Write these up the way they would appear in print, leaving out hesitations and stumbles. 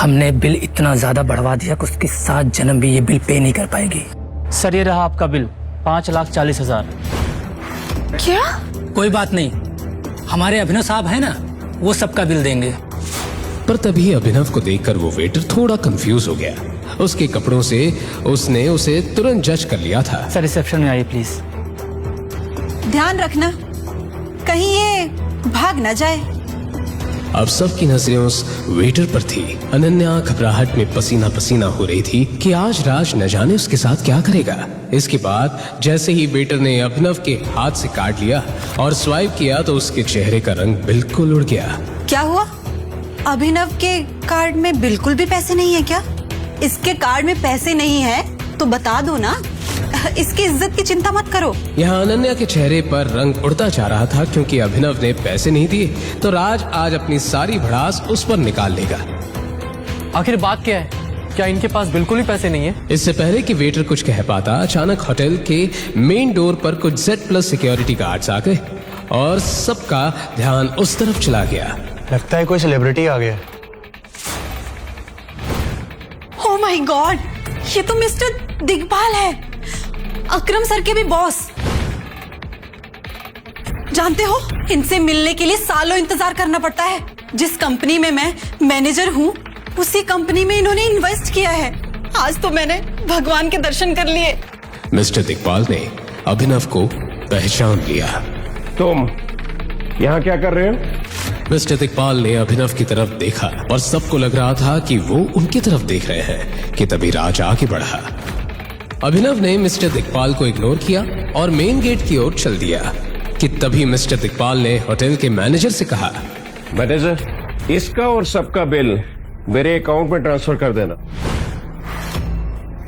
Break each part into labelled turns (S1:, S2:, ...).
S1: हमने बिल इतना ज्यादा बढ़वा दिया कि उसकी 7 जन्म भी ये बिल पे नहीं कर पाएगी।
S2: सर ये रहा आपका बिल 5,40,000।
S3: क्या?
S1: कोई बात नहीं, हमारे अभिनव साहब है ना, वो सबका बिल देंगे।
S4: पर तभी अभिनव को देखकर वो वेटर थोड़ा कंफ्यूज हो गया। उसके कपड़ों से उसने उसे तुरंत जज कर लिया था।
S2: सर रिसेप्शन में आइए प्लीज।
S3: ध्यान रखना कहीं ये भाग न जाए।
S4: अब सबकी नजरें उस वेटर पर थी। अनन्या घबराहट में पसीना पसीना हो रही थी कि आज राज न जाने उसके साथ क्या करेगा। इसके बाद जैसे ही वेटर ने अभिनव के हाथ से काट लिया और स्वाइप किया तो उसके चेहरे का रंग बिल्कुल उड़ गया।
S3: क्या हुआ? अभिनव के कार्ड में बिल्कुल भी पैसे नहीं है क्या? इसके कार्ड में पैसे नहीं है तो बता दो ना, इसकी इज्जत की चिंता मत करो।
S4: यहाँ अनन्या के चेहरे पर रंग उड़ता जा रहा था क्योंकि अभिनव ने पैसे नहीं दिए तो राज आज अपनी सारी भड़ास उस पर निकाल लेगा।
S2: आखिर बात क्या है? क्या इनके पास बिल्कुल ही पैसे नहीं है?
S4: इससे पहले कि वेटर कुछ कह पाता, अचानक होटल के मेन डोर पर कुछ Z+ सिक्योरिटी गार्ड्स आ गए और सबका ध्यान उस तरफ चला गया।
S5: लगता है कोई सेलिब्रिटी आ गया।
S3: ओह माय गॉड, ये तो मिस्टर दिग्पाल है, अकरम सर के भी बॉस। जानते हो, इनसे मिलने के लिए सालों इंतजार करना पड़ता है। जिस कंपनी में मैं मैनेजर हूँ उसी कंपनी में इन्होंने इन्वेस्ट किया है। आज तो मैंने भगवान के दर्शन कर लिए।
S4: मिस्टर दिग्पाल ने अभिनव को पहचान लिया।
S6: तुम यहाँ क्या कर रहे हो?
S4: मिस्टर दिग्पाल ने अभिनव की तरफ देखा और सबको लग रहा था कि वो उनकी तरफ देख रहे हैं कि तभी राज आगे बढ़ा। अभिनव ने मिस्टर दिग्पाल को इग्नोर किया और मेन गेट की ओर चल दिया कि तभी मिस्टर दिग्पाल ने होटल के मैनेजर से कहा,
S6: मैनेजर, इसका और सबका बिल मेरे अकाउंट में ट्रांसफर कर देना।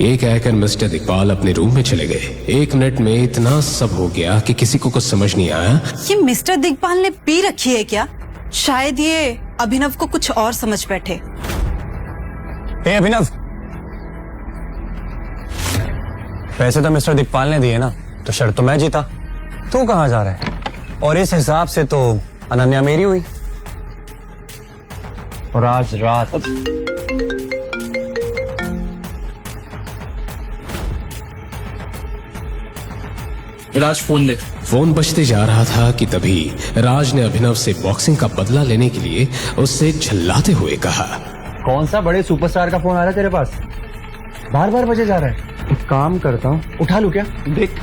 S4: ये कहकर मिस्टर दिग्पाल अपने रूम में चले गए। 1 मिनट में इतना सब हो गया कि किसी को कुछ समझ नहीं आया।
S3: ये मिस्टर दिग्पाल ने पी रखी है क्या? शायद ये अभिनव को कुछ और समझ बैठे।
S5: हे अभिनव, पैसे तो मिस्टर दिग्पाल ने दिए ना, तो शर्त तो मैं जीता। तू कहाँ जा रहा है? और इस हिसाब से तो अनन्या मेरी हुई। और आज रात
S1: राज फोन दे।
S4: फोन बजते जा रहा था कि तभी राज ने अभिनव से बॉक्सिंग का बदला लेने के लिए उससे झल्लाते हुए कहा,
S5: कौन सा बड़े सुपरस्टार का फोन आ रहा है तेरे पास? बार बार बजे जा रहा है। एक काम करता हूँ, उठा लूं क्या?
S7: देख,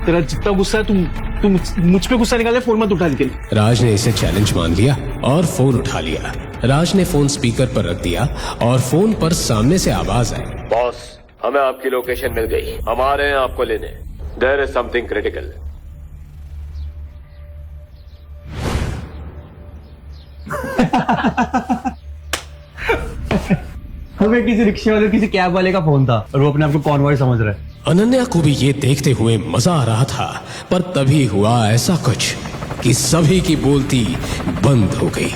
S7: तेरा जितना गुस्सा है तुम मुझ पे गुस्सा निकाले, फोन मत उठा दे।
S4: राज ने इसे चैलेंज मान लिया और फोन उठा लिया। राज ने फोन स्पीकर पर रख दिया और फोन पर सामने से आवाज आई,
S8: बॉस, हमें आपकी लोकेशन मिल गई, हम आ रहे हैं आपको लेने। There is something critical.
S5: हमें किसी रिक्शे वाले, किसी कैब वाले का फोन था और वो अपने आप को कॉन्वॉय समझ रहा है।
S4: अनन्या को भी ये देखते हुए मजा आ रहा था, पर तभी हुआ ऐसा कुछ कि सभी की बोलती बंद हो गई।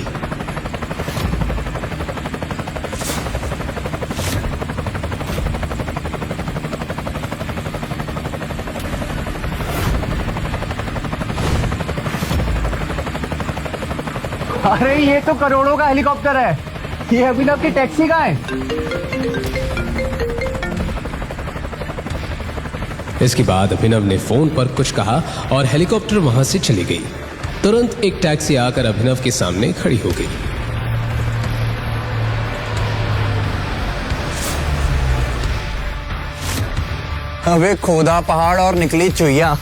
S5: अरे ये तो करोड़ों का हेलीकॉप्टर है, ये अभिनव की टैक्सी का है।
S4: इसके बाद अभिनव ने फोन पर कुछ कहा और हेलीकॉप्टर वहां से चली गई। तुरंत एक टैक्सी आकर अभिनव के सामने खड़ी हो गई।
S5: अबे खोदा पहाड़ और निकली चुईया।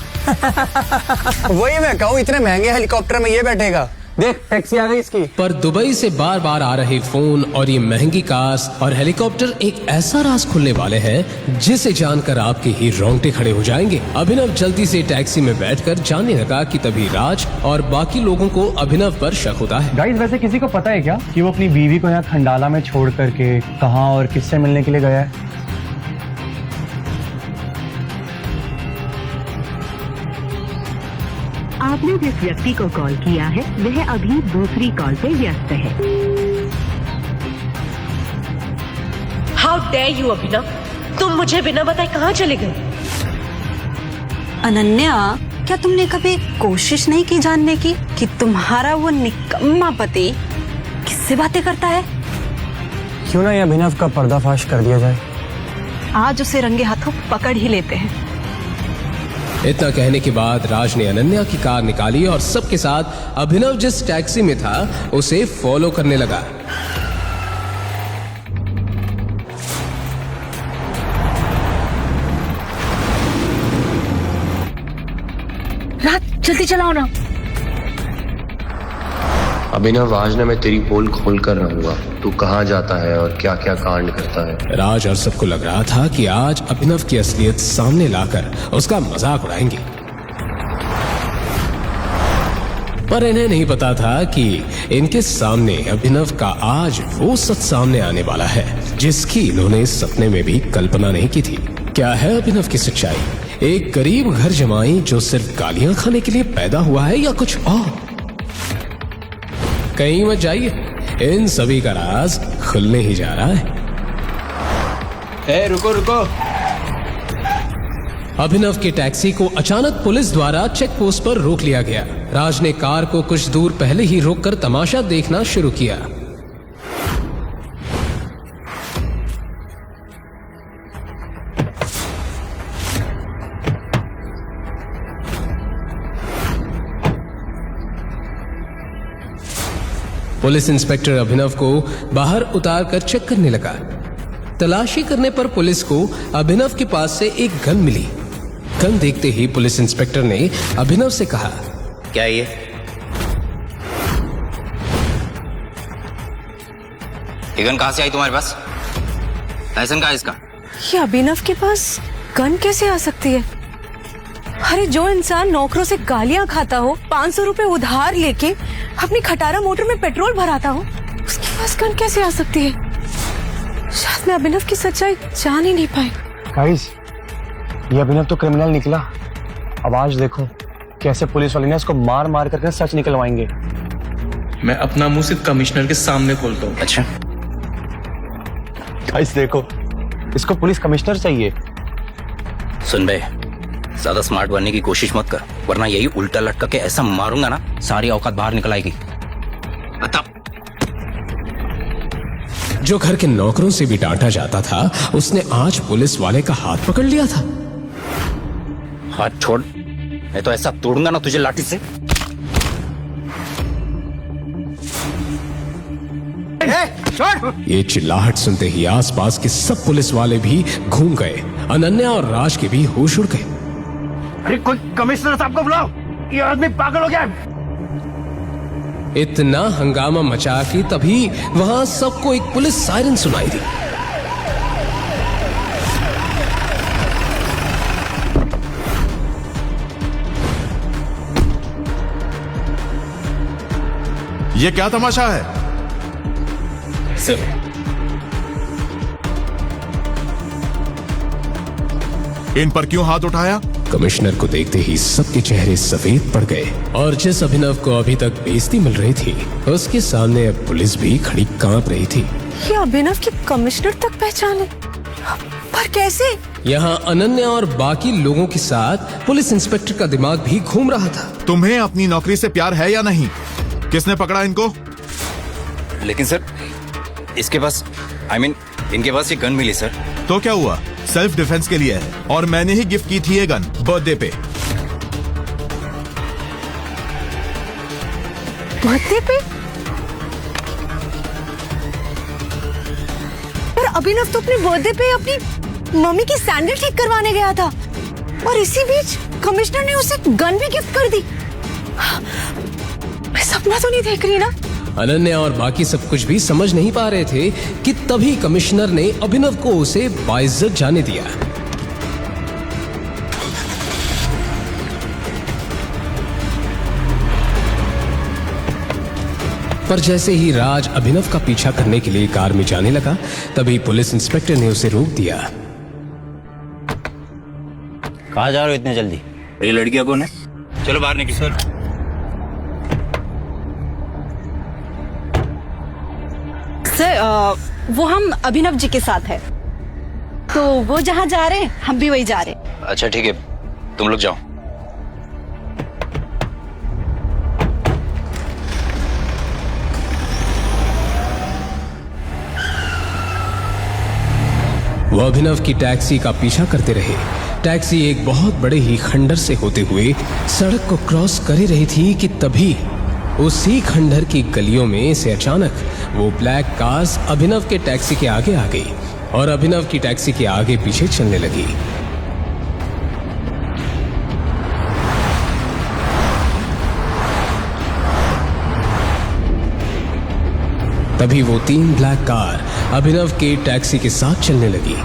S5: वही मैं कहूँ, इतने महंगे हेलीकॉप्टर में ये बैठेगा। देख, टैक्सी आ गई इसकी।
S4: पर दुबई से बार बार आ रहे फोन और ये महंगी कार और हेलीकॉप्टर एक ऐसा राज खुलने वाले हैं जिसे जानकर आपके ही रोंगटे खड़े हो जाएंगे। अभिनव जल्दी से टैक्सी में बैठकर जाने लगा कि तभी राज और बाकी लोगों को अभिनव पर शक होता है।
S5: गाइस, वैसे किसी को पता है क्या कि वो अपनी बीवी को यहाँ खंडाला में छोड़ करके कहाँ और किससे मिलने के लिए गया है?
S9: आपने जिस व्यक्ति को कॉल किया है वह अभी दूसरी कॉल पे व्यस्त है।
S10: हाउ डेयर यू अभिनव, तुम मुझे बिना बताए कहाँ चले गए?
S3: अनन्या, क्या तुमने कभी कोशिश नहीं की जानने की कि तुम्हारा वो निकम्मा पति किससे बातें करता है?
S5: क्यों ना ये अभिनव का पर्दाफाश कर दिया जाए।
S3: आज उसे रंगे हाथों पकड़ ही लेते हैं।
S4: इतना कहने के बाद राज ने अनन्या की कार निकाली और सबके साथ अभिनव जिस टैक्सी में था उसे फॉलो करने लगा।
S10: राज जल्दी चलाओ ना।
S11: अभिनव, आज ना मैं तेरी पोल खोल कर रहूंगा। तू कहाँ जाता है और क्या क्या कांड करता है।
S4: राज और सबको लग रहा था कि आज अभिनव की असलियत सामने लाकर उसका मजाक उड़ाएंगे, पर इन्हें नहीं पता था कि इनके सामने अभिनव का आज वो सच सामने आने वाला है जिसकी इन्होंने सपने में भी कल्पना नहीं की थी। क्या है अभिनव की सच्चाई? एक गरीब घर जमाई जो सिर्फ गालियां खाने के लिए पैदा हुआ है या कुछ और? कहीं मत जाइए, इन सभी का राज खुलने ही जा रहा है।
S5: रुको रुको।
S4: अभिनव की टैक्सी को अचानक पुलिस द्वारा चेक पोस्ट पर रोक लिया गया। राज ने कार को कुछ दूर पहले ही रोककर तमाशा देखना शुरू किया। पुलिस इंस्पेक्टर अभिनव को बाहर उतारकर चेक करने लगा। तलाशी करने पर पुलिस को अभिनव के पास से एक गन मिली। गन देखते ही पुलिस इंस्पेक्टर ने अभिनव से कहा,
S12: क्या ये गन कहां से आई तुम्हारे पास? लाइसेंस कहां है इसका?
S3: ये अभिनव के पास गन कैसे आ सकती है? अरे जो इंसान नौकरों से गालियां खाता हो, 500 रुपए उधार लेके अपनी खटारा मोटर में पेट्रोल भराता हो, उसके पास गन कैसे आ सकती है? शायद मैं अभिनव की सच्चाई जान ही नहीं पाई।
S5: गाइस, ये अभिनव तो क्रिमिनल निकला। अब आज देखो कैसे पुलिस वाले ने इसको मार मार करके सच निकलवाएंगे।
S7: मैं अपना मुंह सिर्फ कमिश्नर के सामने खोलता हूँ।
S12: अच्छा,
S5: गाइस देखो, इसको पुलिस कमिश्नर चाहिए।
S12: सुन बे, ज्यादा स्मार्ट बनने की कोशिश मत कर, वरना यही उल्टा लटका के ऐसा मारूंगा ना, सारी औकात बाहर निकल आएगी। बता।
S4: जो घर के नौकरों से भी डांटा जाता था, उसने आज पुलिस वाले का हाथ पकड़ लिया था।
S12: हाथ छोड़, मैं तो ऐसा तोड़ूंगा ना तुझे लाठी से।
S4: ये चिल्लाहट सुनते ही आसपास के सब पुलिस वाले भी घूम गए। अनन्या और राज के भी होश उड़ गए।
S7: अरे कोई कमिश्नर साहब को बुलाओ, ये आदमी पागल हो गया है।
S4: इतना हंगामा मचा कि तभी वहां सबको एक पुलिस सायरन सुनाई दी।
S13: ये क्या तमाशा है?
S12: सर,
S13: इन पर क्यों हाथ उठाया?
S4: कमिश्नर को देखते ही सबके चेहरे सफेद पड़ गए और जिस अभिनव को अभी तक बेइज्जती मिल रही थी, उसके सामने अब पुलिस भी खड़ी कांप रही थी।
S3: ये अभिनव की कमिश्नर तक पहचाने, पर कैसे?
S4: यहाँ अनन्या और बाकी लोगों के साथ पुलिस इंस्पेक्टर का दिमाग भी घूम रहा था।
S13: तुम्हें अपनी नौकरी से प्यार है या नहीं? किसने पकड़ा इनको?
S12: लेकिन सर, इसके पास इनके पास ये गन मिली सर।
S13: तो क्या हुआ? सेल्फ डिफेंस के लिए है और मैंने ही गिफ्ट की थी ये गन बर्थडे पे।
S3: बर्थडे पे? पर अभिनव तो अपने बर्थडे पे अपनी मम्मी की सैंडल ठीक करवाने गया था और इसी बीच कमिश्नर ने उसे गन भी गिफ्ट कर दी। मैं सपना तो नहीं देख रही ना?
S4: अनन्या और बाकी सब कुछ भी समझ नहीं पा रहे थे कि तभी कमिश्नर ने अभिनव को उसे बाइज्जत जाने दिया। पर जैसे ही राज अभिनव का पीछा करने के लिए कार में जाने लगा, तभी पुलिस इंस्पेक्टर ने उसे रोक दिया।
S12: कहाँ जा रहे हो इतने जल्दी? ये लड़कियां कौन है? चलो बाहर निकलो। सर,
S3: वो हम अभिनव जी के साथ है, तो वो जहाँ जा रहे हैं हम भी वही जा रहे हैं।
S12: अच्छा ठीक है, तुम लोग जाओ।
S4: वो अभिनव की टैक्सी का पीछा करते रहे। टैक्सी एक बहुत बड़े ही खंडर से होते हुए सड़क को क्रॉस कर ही रही थी कि तभी उसी खंडर की गलियों में से अचानक वो ब्लैक कार्स अभिनव के टैक्सी के आगे आ गई और अभिनव की टैक्सी के आगे पीछे चलने लगी। तभी वो 3 ब्लैक कार अभिनव के टैक्सी के साथ चलने लगी।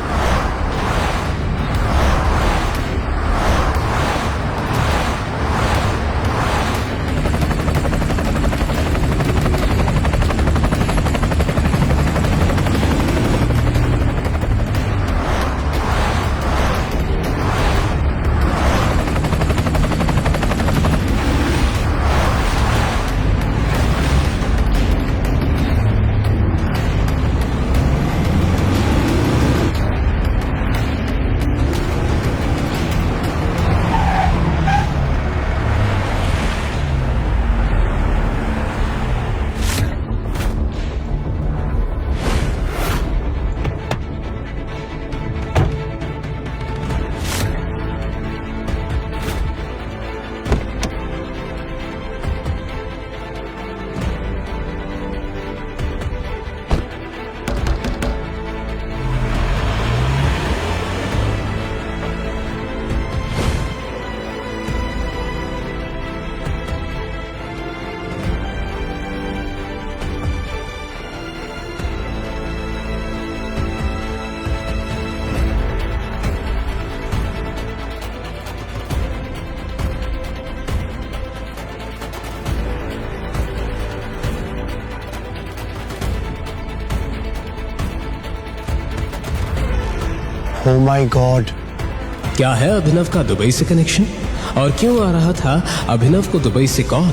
S5: Oh my God!
S4: क्या है अभिनव का दुबई से कनेक्शन और क्यों आ रहा था अभिनव को दुबई से कॉल?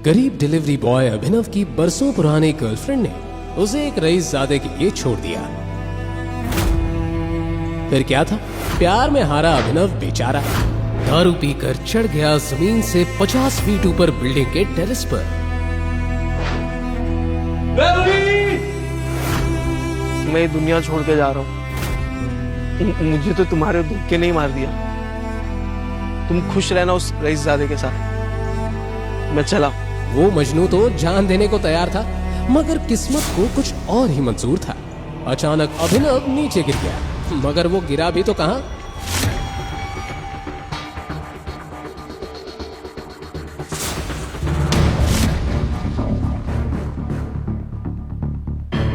S4: गरीब डिलीवरी बॉय अभिनव की बरसों पुरानी गर्लफ्रेंड ने उसे एक रईसजादे के लिए छोड़ दिया। फिर क्या था? प्यार में हारा अभिनव बेचारा दारू पीकर चढ़ गया जमीन से 50 फीट ऊपर बिल्डिंग के टेरेस पर।
S7: मैं ये दुनिया छोड़ के जा रहा हूँ। मुझे तो तुम्हारे धोखे नहीं मार दिया। तुम खुश रहना उस रईसजादे के साथ। मैं चला।
S4: वो मजनू तो जान देने को तैयार था, मगर किस्मत को कुछ और ही मंजूर था। अचानक अभिनव नीचे गिर गया, मगर वो गिरा भी तो कहां?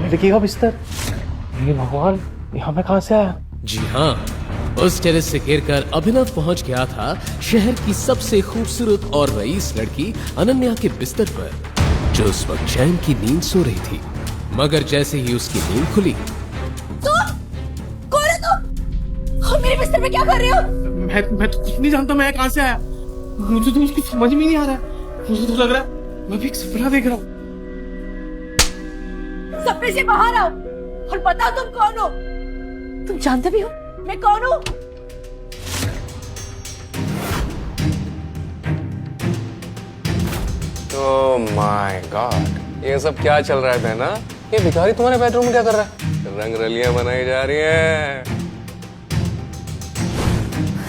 S7: लड़की का बिस्तर। ये भगवान, यहाँ पे कहां से आया?
S4: जी हाँ, उस टेरेस से गिरकर अभिनव पहुंच गया था शहर की सबसे खूबसूरत और रईस लड़की अनन्या के बिस्तर पर, जो उस वक्त चैन की नींद सो रही थी। मगर जैसे ही उसकी नींद खुली,
S10: कौन है तुम? मेरे बिस्तर पे क्या कर रहे हो?
S7: मैं तो कुछ नहीं जानता मैं कहां से आया। मुझे तो उसकी समझ में नहीं आ रहा है। मुझे तो लग रहा है मैं भी एक सपना देख रहा हूँ।
S10: सपने से बाहर आओ और बताओ तुम कौन हो? तुम जानते भी हो मैं कौन हूँ?
S5: Oh my God! ये सब क्या चल रहा है बहना? ये भिखारी तुम्हारे बेडरूम में क्या कर रहा है? रंग रलियां बनाई जा रही हैं।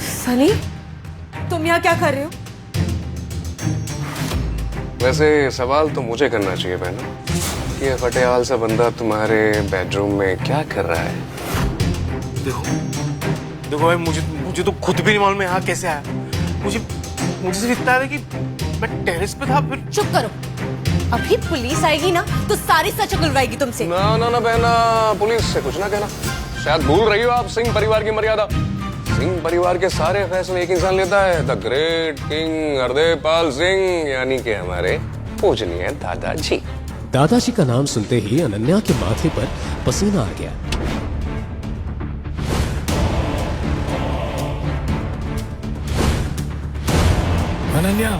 S10: सनी, तुम यहाँ क्या कर रहे हो?
S5: वैसे सवाल तो मुझे करना चाहिए बहना। ये फटेहाल सा बंदा तुम्हारे बेडरूम में क्या कर रहा है?
S7: देखो भाई, मुझे तो खुद भी नहीं मालूम यहाँ कैसे आया। मुझे सिर्फ इतना है कि मैं टेरेस पे था। फिर
S10: चुप करो, अभी पुलिस आएगी ना तो सारी सच उगलवाएगी तुमसे।
S5: ना ना ना बहना, पुलिस से कुछ ना कहना। शायद भूल रही हो आप सिंह परिवार की मर्यादा। सिंह परिवार के सारे फैसले एक इंसान लेता है, द ग्रेट किंग हरदेवपाल सिंह, यानी कि हमारे पूजनीय दादाजी।
S4: दादाजी का नाम सुनते ही अनन्या के माथे पर पसीना आ गया।
S13: अनन्या,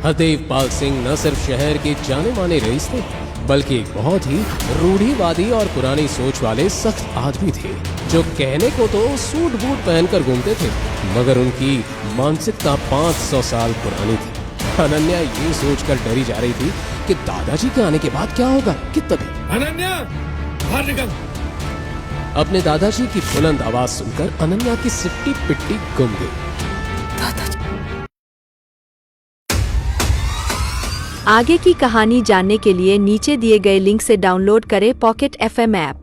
S4: हरदेवपाल सिंह न सिर्फ शहर के जाने माने रईस थे, बल्कि एक बहुत ही रूढ़िवादी और पुरानी सोच वाले सख्त आदमी थे, जो कहने को तो सूट बूट पहनकर घूमते थे, मगर उनकी मानसिकता 500 साल पुरानी थी। अनन्या ये सोचकर डरी जा रही थी कि दादाजी के आने के बाद क्या होगा कि तभी
S14: अनन्या बाहर निकल।
S4: अपने दादाजी की बुलंद आवाज सुनकर अनन्या की सिट्टी पिट्टी गुम गई।
S9: आगे की कहानी जानने के लिए नीचे दिए गए लिंक से डाउनलोड करें पॉकेट FM ऐप।